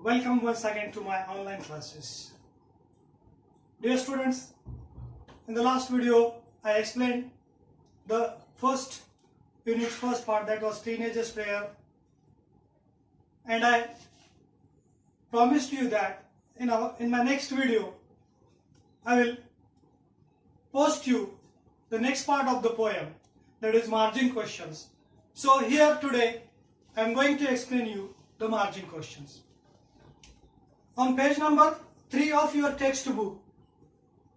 Welcome once again to my online classes. Dear students, in the last video I explained the first unit's first part, that was teenagers prayer, and I promised you that in my next video I will post you the next part of the poem, that is margin questions. So here today I am going to explain you the margin questions. On page number 3 of your textbook,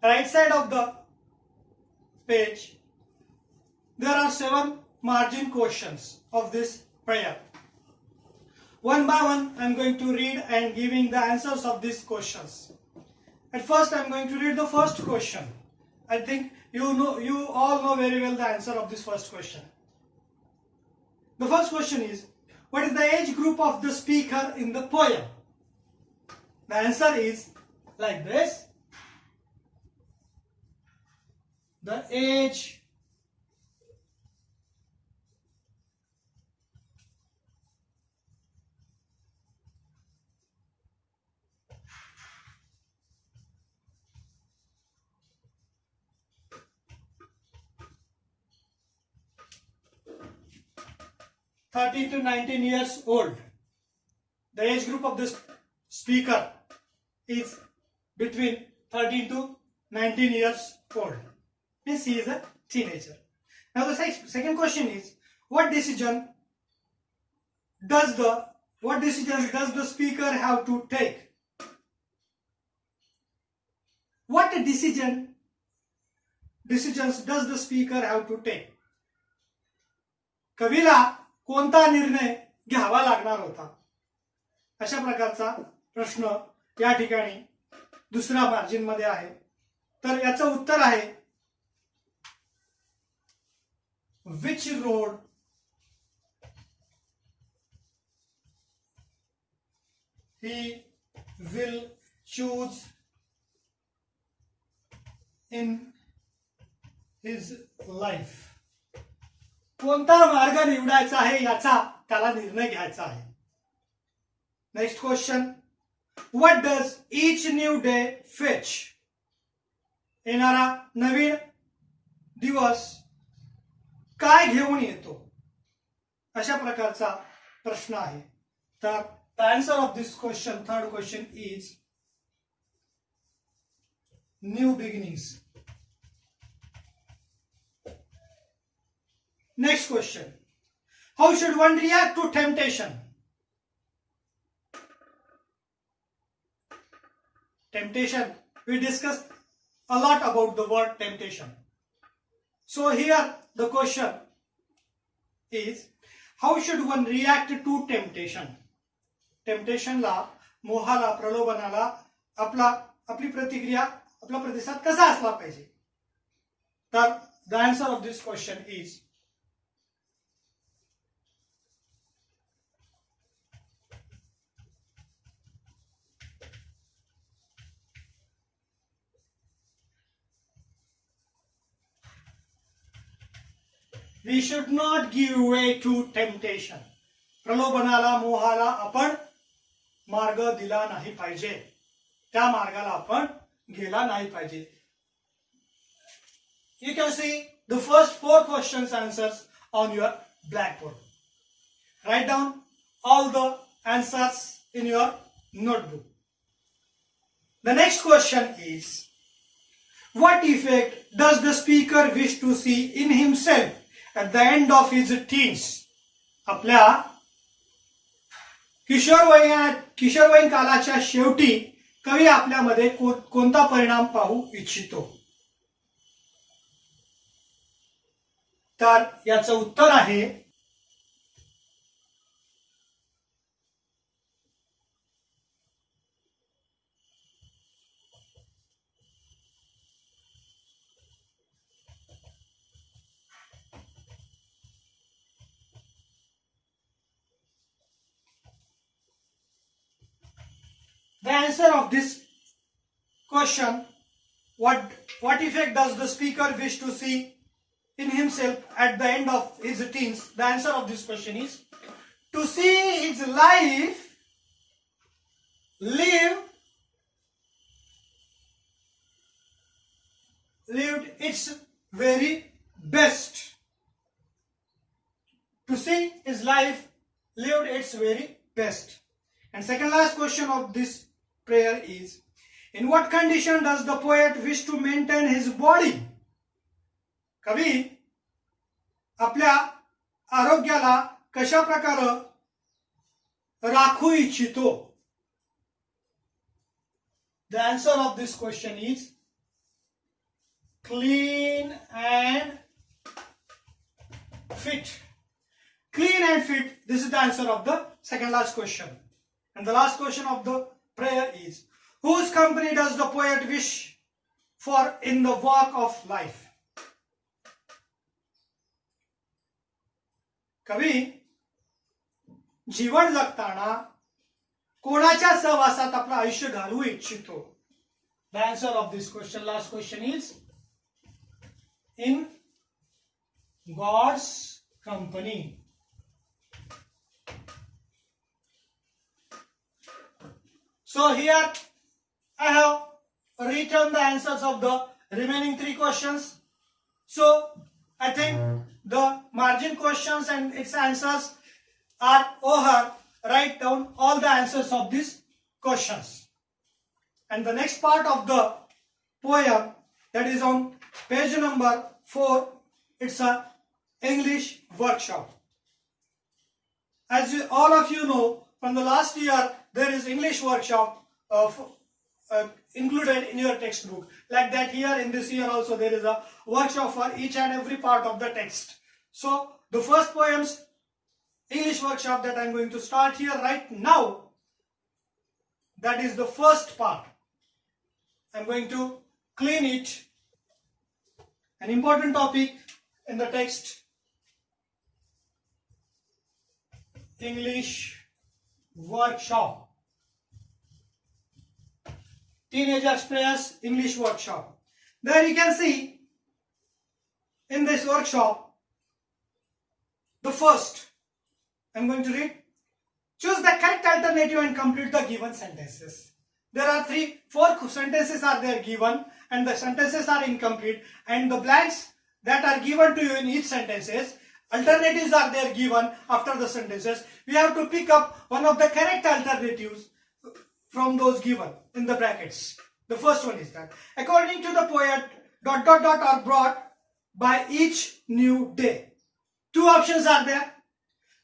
right side of the page, there are 7 margin questions of this prayer. One by one I am going to read and giving the answers of these questions. At first I am going to read the first question. I think you all know very well the answer of this first question. The first question is, what is the age group of the speaker in the poem? The answer is like this. The age (13 to 19 years old). The age group of this speaker is between 13 to 19 years old. Means he is a teenager. Now the second question is, what decisions does the speaker have to take? What decisions does the speaker have to take? कवीला कोणता निर्णय घ्यावा लागणार होता? अशा प्रकारचा प्रश्न या ठिकाणी दुसऱ्या मार्जिन मध्ये आहे. तर याचं उत्तर आहे, which road he will choose in his life. कोणता मार्ग निवडायचा आहे याचा त्याला निर्णय घ्यायचा आहे. Next question, what does each new day fetch? येणारा नवीन दिवस काय घेऊन येतो? अशा प्रकारचा प्रश्न आहे. तर the answer of this question, third question, is new beginnings. Next question, how should one react to temptation? Temptation, we discussed a lot about the word temptation. So here the question is, how should one react to temptation? Temptation ला, मोहाला, प्रलोभनाला आपली प्रतिक्रिया, आपला प्रतिसाद कसा असला पाहिजे? तर the answer of this question is we should not give way to temptation. प्रलोभनाला, मोहाला आपण मार्ग दिला नाही पाहिजे. त्या मार्गाला आपण गेला नाही पाहिजे. You can see the first 4 questions answers on your blackboard. Write down all the answers in your notebook. The next question is, what effect does the speaker wish to see in himself at the end of his teens? आपल्या किशोरवयीन कालाच्या शेवटी कवी आपल्यामध्ये कोणता परिणाम पाहू इच्छितो? तर याचं उत्तर आहे, the answer of this question, what effect does the speaker wish to see in himself at the end of his teens? The answer of this question is to see his life lived its very best. To see his life lived its very best. And second last question of this prayer is, in what condition does the poet wish to maintain his body? कवी आपल्या आरोग्याला कशा प्रकारे राखू इच्छितो? The answer of this question is clean and fit. Clean and fit. This is the answer of the second last question. And the last question of the prayer is, whose company does the poet wish for in the walk of life? कवी जीवन जगताना कोणाच्या सहवासात आपलं आयुष्य घालवू इच्छितो? The answer of this question, last question, is in God's company. So here I have written the answers of the remaining 3 questions. So I think the margin questions and its answers are over. Write down all the answers of these questions. And the next part of the poem, that is on page number 4, it's a English workshop. As all of you know, from the last year there is English workshop included in your textbook. Like that, here in this year also there is a workshop for each and every part of the text. So the first poem's English workshop that I am going to start here right now, that is the first part. I am going to clean it. An important topic in the text, English workshop. Teenagers Prayers English workshop. There you can see in this workshop, the first, I'm going to read. Choose the correct alternative and complete the given sentences. There are 4 sentences are there given, and the sentences are incomplete, and the blanks that are given to you in each sentences, alternatives are there given after the sentences. We have to pick up one of the correct alternatives from those given in the brackets. The first one is that, according to the poet, ... are brought by each new day. 2 options are there,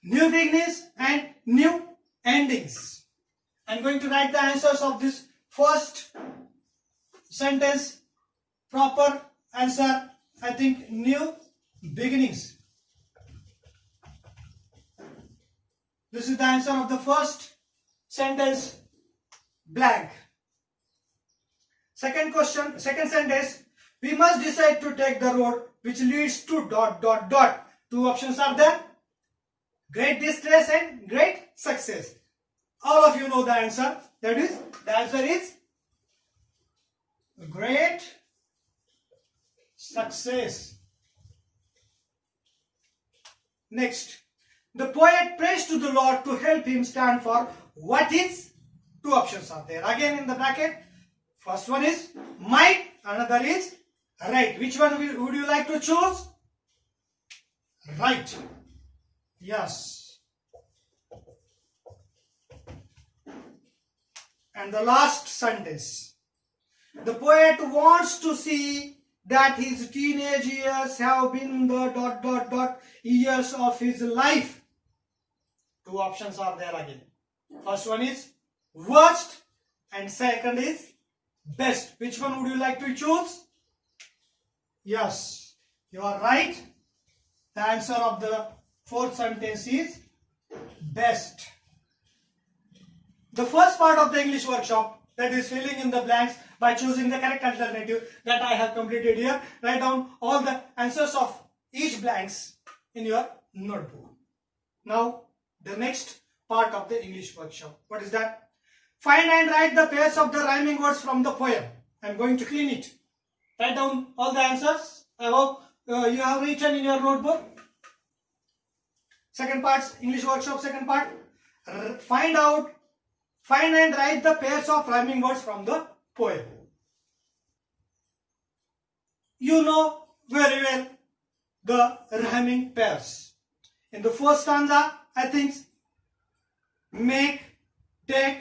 new beginnings and new endings. I'm going to write the answers of this first sentence. Proper answer, I think, new beginnings. This is the answer of the first sentence, blank. Second question, second sentence, we must decide to take the road which leads to ... 2 options are there, great distress and great success. All of you know the answer. That is, the answer is great success. Next, the poet prays to the Lord to help him stand for what is. 2 options are there. Again in the bracket, first one is might, another is right. Which one would you like to choose? Right. Yes. And the last sentence, the poet wants to see that his teenage years have been the ... years of his life. 2 options are there again. First one is worst and second is best. Which one would you like to choose? Yes, you are right. The answer of the fourth sentence is best. The first part of the English workshop, that is filling in the blanks by choosing the correct alternative, that I have completed here. Write down all the answers of each blanks in your notebook. Now the next part of the English workshop. What is that? Find and write the pairs of the rhyming words from the poem. I am going to clean it. Write down all the answers. I hope you have written in your notebook. Second part, English workshop, second part. Find out Find and write the pairs of rhyming words from the poem. You know very well the rhyming pairs. In the first stanza, I think make, take,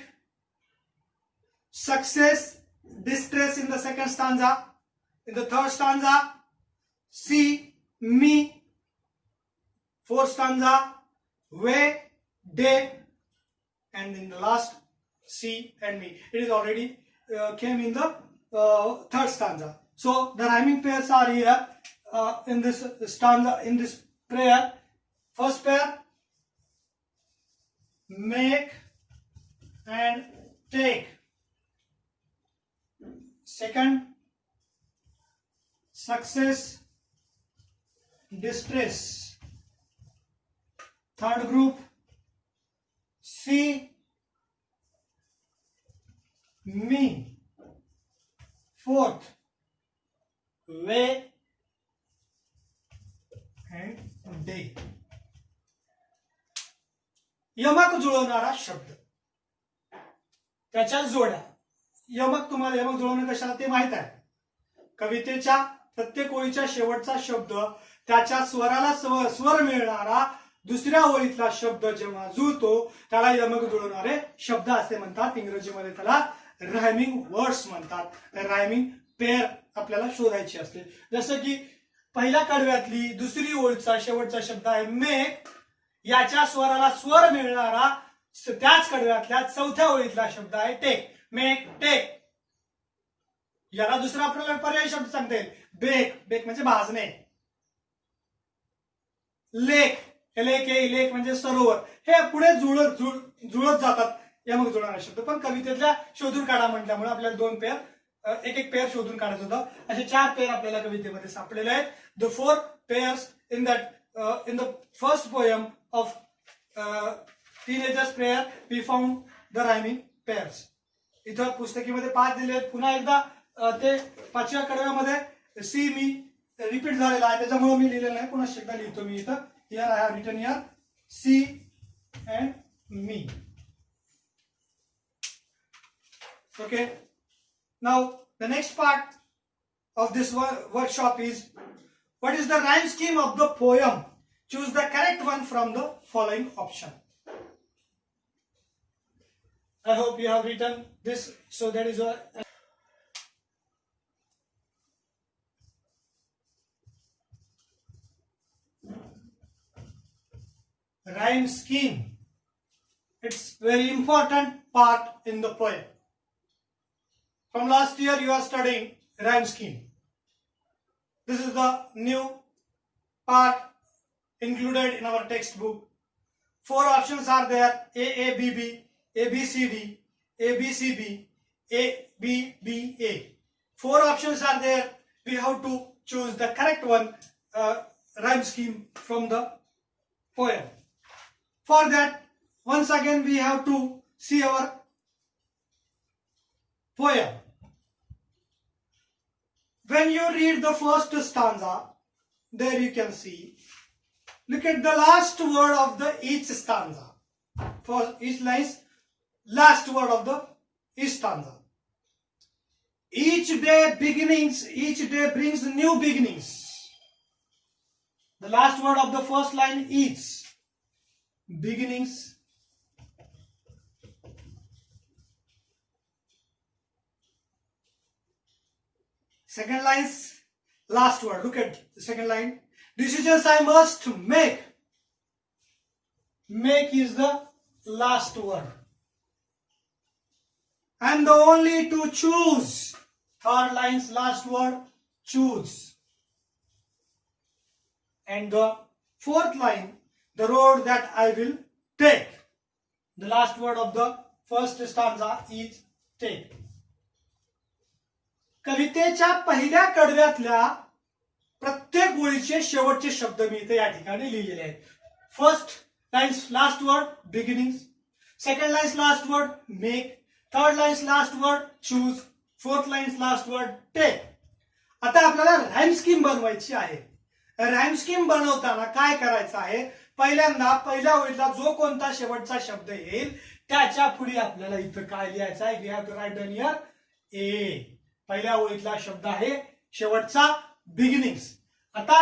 success, distress in the second stanza. In the third stanza, see, me. Fourth stanza, way, day. And in the last, see and me. It is already came in the third stanza. So the rhyming pairs are here in this stanza, in this prayer. First pair, make and take. Second, success, distress. Third group, see, me. Fourth, way and day. यमक जुळवणारा शब्द, त्याच्या जोड्या. यमक तुम्हाला यमक जुळवणं कशाला ते माहित आहे. कवितेच्या प्रत्येक ओळीच्या शेवटचा शब्द त्याच्या स्वराला स्वर मिळणारा दुसऱ्या ओळीतला शब्द जेव्हा जुळतो त्याला यमक जुळवणारे शब्द असे म्हणतात. इंग्रजीमध्ये त्याला रायमिंग वर्ड्स म्हणतात. रायमिंग पेअर आपल्याला शोधायची असते. जसं की पहिल्या कडव्यातली दुसरी ओळीचा शेवटचा शब्द आहे मेक, याच्या स्वराला स्वर मिळणारा त्याच कडव्यातल्या चौथ्या ओळीतला शब्द आहे टेक. Make, take. याला दुसरा आपल्याला पर्यायी शब्द सांगता येईल बेक. बेक म्हणजे भाजणे. लेक, लेक म्हणजे सरोवर. हे पुढे जुळत जातात यमक जुळणारे शब्द. पण कवितेतल्या शोधून काढा म्हटल्यामुळे आपल्याला दोन पेअर, एक पेअर शोधून काढायचं होतं. असे 4 पेअर आपल्याला कवितेमध्ये सापडलेले आहेत. The 4 pairs in the first poem of teenager's prayer we found the rhyming pairs. इथं पुस्तकीमध्ये 5 दिले आहेत. पुन्हा एकदा ते 5व्या कडव्यामध्ये सी मी रिपीट झालेला आहे त्याच्यामुळे मी लिहिलेलं नाही. पुन्हा एकदा लिहितो मी इथं. Here I have written here C and me. Okay. Now the next part of this workshop is what is the rhyme scheme of the poem? Choose the correct one from the following option. I hope you have written this. So that is a rhyme scheme. It's very important part in the poem. From last year you are studying rhyme scheme. This is the new part included in our textbook. 4 options are there: A, B, B, A, B, C, D, A, B, C, B, A, B, B, A. 4 options are there. We have to choose the correct one rhyme scheme from the poem. For that, once again we have to see our poem. When you read the first stanza, there you can see, look at the last word of the each stanza. For each line, last word of the each stanza. Each day brings new beginnings. The last word of the first line, each. Beginnings. Second line's last word. Look at the second line. Decisions I must make. Make is the last word. I am the only to choose. Third line's last word, choose. And the fourth line, the road that I will take. The last word of the first stanza is take. कवितेच्या पहिल्या कडव्यातल्या प्रत्येक ओळीचे शेवटचे शब्द मी इथे या ठिकाणी लिहिलेले आहेत. First lines last word beginning, second lines last word make, third lines last word choose, fourth lines last word take. आता आपल्याला राइम स्कीम बनवायची आहे. राइम स्कीम बनवताना काय करायचं आहे, पहिल्यांदा पहिल्या ओळीतला जो कोणता शेवटचा शब्द येईल त्याच्या पुढे आपल्याला इथं काय लिहायचं आहे, we have to write down here A. पहिल्या ओळीतला शब्द आहे शेवटचा बिगिनिंग्स. आता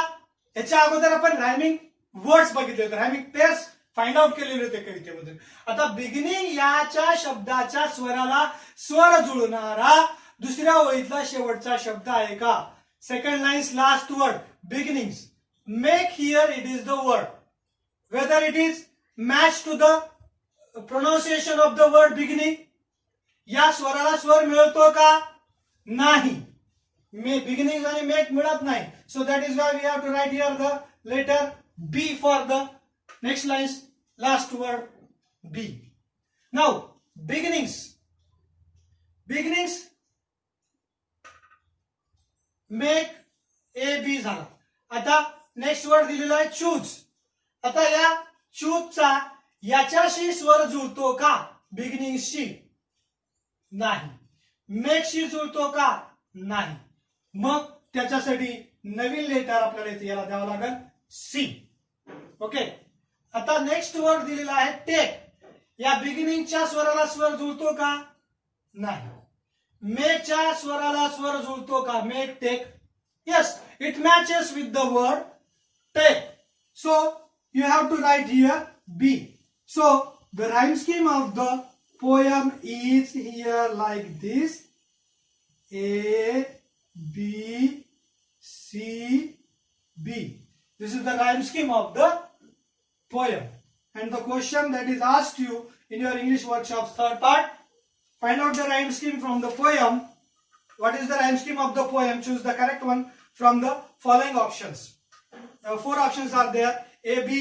याच्या अगोदर आपण रायमिंग वर्ड्स बघितले होते, रायमिंग पेअर्स फाइंड आउट केलेले होते कवितेमधून. आता बिगिनिंग याच्या शब्दाच्या स्वराला स्वर जुळणारा दुसऱ्या ओळीतला शेवटचा शब्द आहे का? Second lines last word beginnings. Make here it is the word. Whether it is match to the pronunciation of the word beginning. या स्वराला स्वर मिळतो का? नाही. बिगिनिंग आणि मेक मिळत नाही. So that is why we have to write here the letter B for the next lines last word B. Now beginnings make A B झाला. आता नेक्स्ट वर्ड दिलेला आहे चूज. आता या चूजचा याच्याशी स्वर जुळतो का? बिगिनिंगशी नाही. मेकशी जुळतो का? नाही. मग त्याच्यासाठी नवीन लेटर आपल्याला इथे याला द्यावं लागेल सी. ओके. आता नेक्स्ट वर्ड दिलेला आहे टेक. या बिगिनिंगच्या स्वराला स्वर जुळतो का? नाही. मेकच्या स्वराला स्वर जुळतो का? Make take. Yes, it matches with the word take. So you have to write here B. So the rhyme scheme of the poem is here like this. A B C B. This is the rhyme scheme of the poem. And the question that is asked you in your English workshops third part, find out the rhyme scheme from the poem. What is the rhyme scheme of the poem? Choose the correct one from the following options. 4 options are there: A B,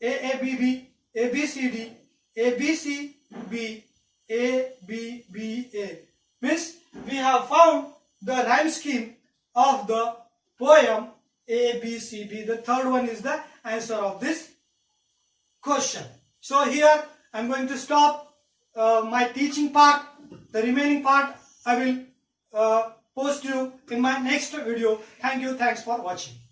A B B, A B C D, A B C B, A B B A. Means we have found the rhyme scheme of the poem A B C B. The third one is the answer of this question. So here I am going to stop my teaching part. The remaining part I will post you in my next video. Thank you. Thanks for watching.